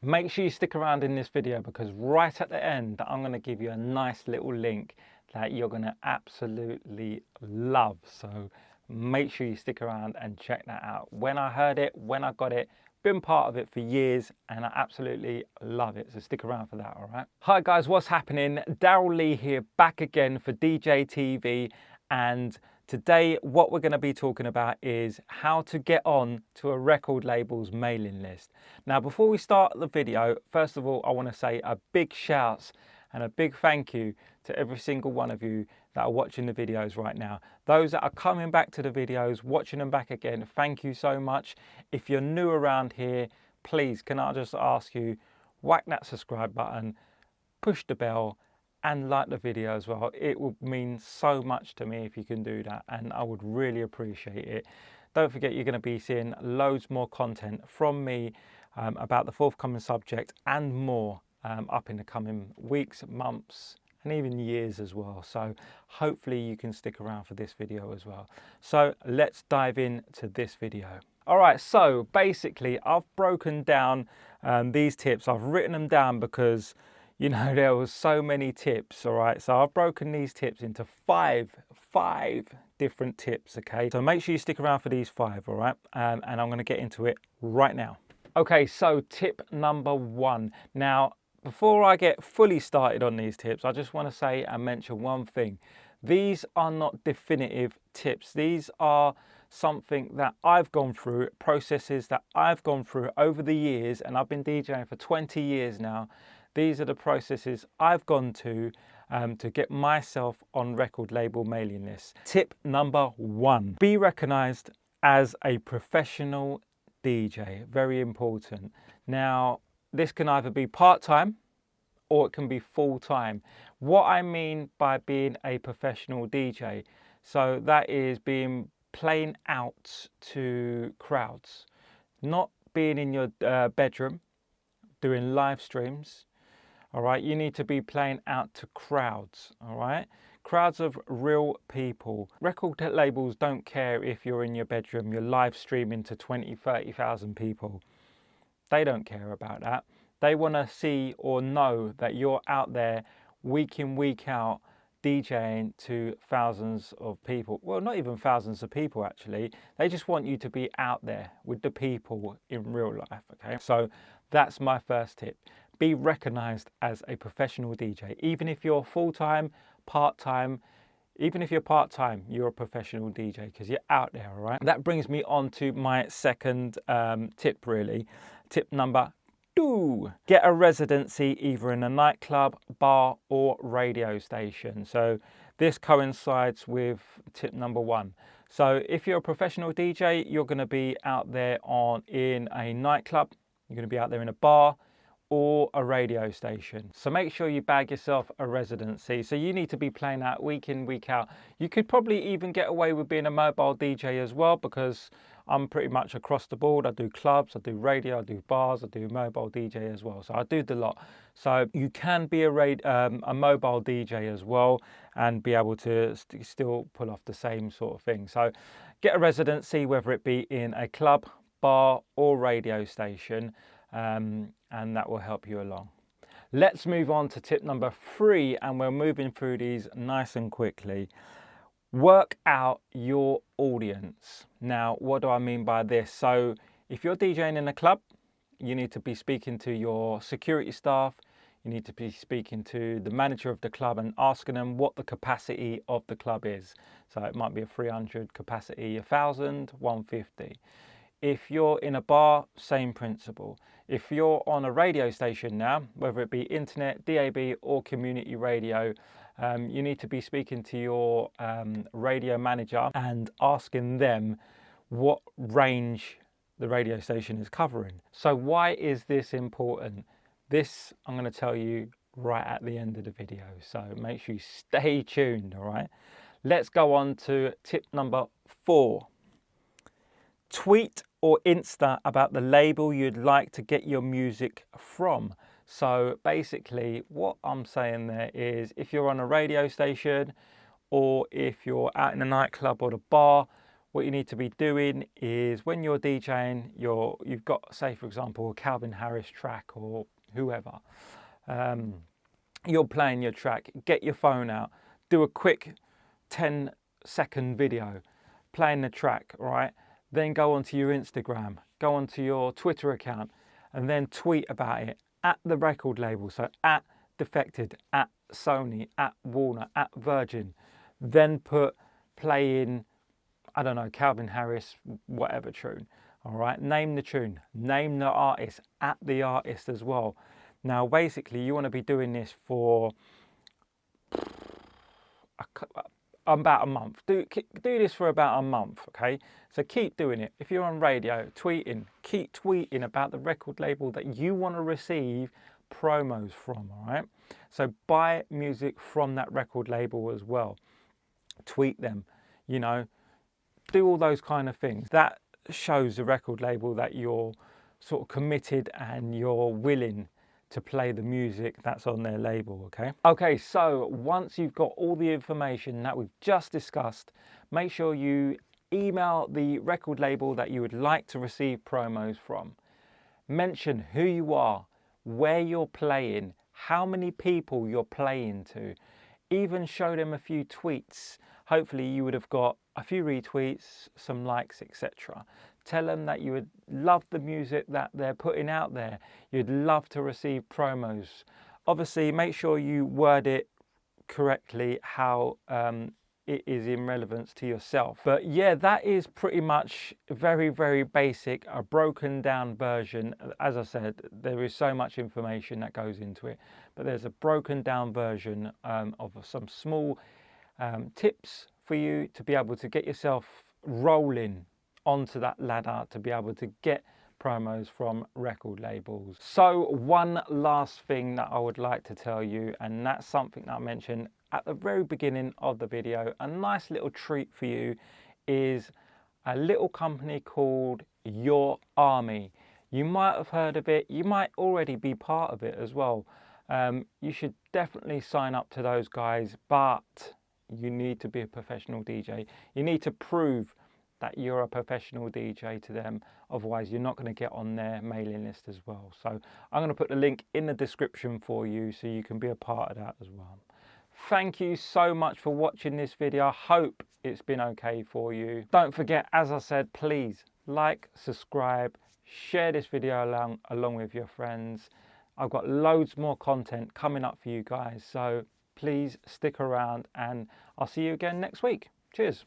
Make sure you stick around in this video because right at the end, I'm going to give you a nice little link that you're going to absolutely love. So make sure you stick around and check that out. When I heard it, when I got it, been part of it for years and I absolutely love it. So stick around for that, all right? Hi guys, what's happening? Daryl Lee here, back again for Djtv, and today what we're going to be talking about is how to get on to a record label's mailing list. Now before we start the video, first of all I want to say a big shout and a big thank you to every single one of you that are watching the videos right now. Those that are coming back to the videos, watching them back again, thank you so much. If you're new around here, please can I just ask you, whack that subscribe button, push the bell and like the video as well. It would mean so much to me if you can do that, and I would really appreciate it. Don't forget, you're going to be seeing loads more content from me about the forthcoming subject and more up in the coming weeks, months and even years as well. So hopefully you can stick around for this video as well. So let's dive into this video. All right, so basically I've broken down these tips. I've written them down because you know there was so many tips. All right, so I've broken these tips into five different tips. Okay, so make sure you stick around for these five. All right, and I'm going to get into it right now. Okay, so tip number one. Now before I get fully started on these tips, I just want to say and mention one thing. These are not definitive tips. These are something that I've gone through, processes that I've gone through over the years, and I've been DJing for 20 years now. These are the processes I've gone to get myself on record label mailing lists. Tip number one, be recognized as a professional DJ. Very important. Now, this can either be part-time or it can be full-time. What I mean by being a professional DJ, so that is playing out to crowds, not being in your bedroom doing live streams. All right, you need to be playing out to crowds. All right, crowds of real people. Record labels don't care if you're in your bedroom, you're live streaming to 20,000-30,000 people. They don't care about that. They want to see or know that you're out there week in, week out, DJing to thousands of people. Well, not even thousands of people, actually. They just want you to be out there with the people in real life, okay? So that's my first tip. Be recognized as a professional DJ. Even if you're full-time, part-time, even if you're part-time, you're a professional DJ because you're out there, all right? That brings me on to my second tip, really. Tip number two, get a residency either in a nightclub, bar or radio station. So this coincides with tip number one. So if you're a professional DJ, you're going to be out there in a nightclub, you're going to be out there in a bar or a radio station. So make sure you bag yourself a residency. So you need to be playing out week in, week out. You could probably even get away with being a mobile DJ as well, because I'm pretty much across the board. I do clubs, I do radio, I do bars, I do mobile DJ as well. So I do the lot. So you can be a mobile DJ as well and be able to still pull off the same sort of thing. So get a residency, whether it be in a club, bar or radio station, and that will help you along. Let's move on to tip number three, and we're moving through these nice and quickly. Work out your audience. Now, what do I mean by this? So if you're DJing in a club, you need to be speaking to your security staff, you need to be speaking to the manager of the club and asking them what the capacity of the club is. So it might be a 300 capacity, 1,000, 150. If you're in a bar, same principle. If you're on a radio station now, whether it be internet, DAB or community radio, you need to be speaking to your radio manager and asking them what range the radio station is covering. So why is this important? This I'm going to tell you right at the end of the video. So make sure you stay tuned, all right? Let's go on to tip number four. Tweet or Insta about the label you'd like to get your music from. So basically what I'm saying there is, if you're on a radio station or if you're out in a nightclub or the bar, what you need to be doing is when you're DJing, you've got, say for example, a Calvin Harris track or whoever. You're playing your track, get your phone out, do a quick 10-second video playing the track, right? Then go onto your Instagram, go onto your Twitter account, and then tweet about it at the record label. So at Defected, at Sony, at Warner, at Virgin. Then put playing, I don't know, Calvin Harris, whatever tune. All right, name the tune, name the artist, at the artist as well. Now, basically, you want to be doing this for about a month. Do this for about a month, okay? So keep doing it. If you're on radio, tweeting, keep tweeting about the record label that you want to receive promos from, all right? So buy music from that record label as well. Tweet them, you know, do all those kind of things. That shows the record label that you're sort of committed and you're willing to play the music that's on their label, okay? Okay, so once you've got all the information that we've just discussed, make sure you email the record label that you would like to receive promos from. Mention who you are, where you're playing, how many people you're playing to. Even show them a few tweets. Hopefully you would have got a few retweets, some likes, etc. Tell them that you would love the music that they're putting out there. You'd love to receive promos. Obviously, make sure you word it correctly how it is in relevance to yourself. But yeah, that is pretty much very, very basic, a broken down version. As I said, there is so much information that goes into it, but there's a broken down version of some small tips for you to be able to get yourself rolling onto that ladder to be able to get promos from record labels. So one last thing that I would like to tell you, and that's something that I mentioned at the very beginning of the video, a nice little treat for you is a little company called Your Army. You might have heard of it, you might already be part of it as well. You should definitely sign up to those guys, but you need to be a professional DJ. You need to prove that you're a professional DJ to them, otherwise you're not going to get on their mailing list as well. So I'm going to put the link in the description for you so you can be a part of that as well. Thank you so much for watching this video. I hope it's been okay for you. Don't forget, as I said, please like, subscribe, share this video along with your friends. I've got loads more content coming up for you guys, so please stick around and I'll see you again next week. Cheers.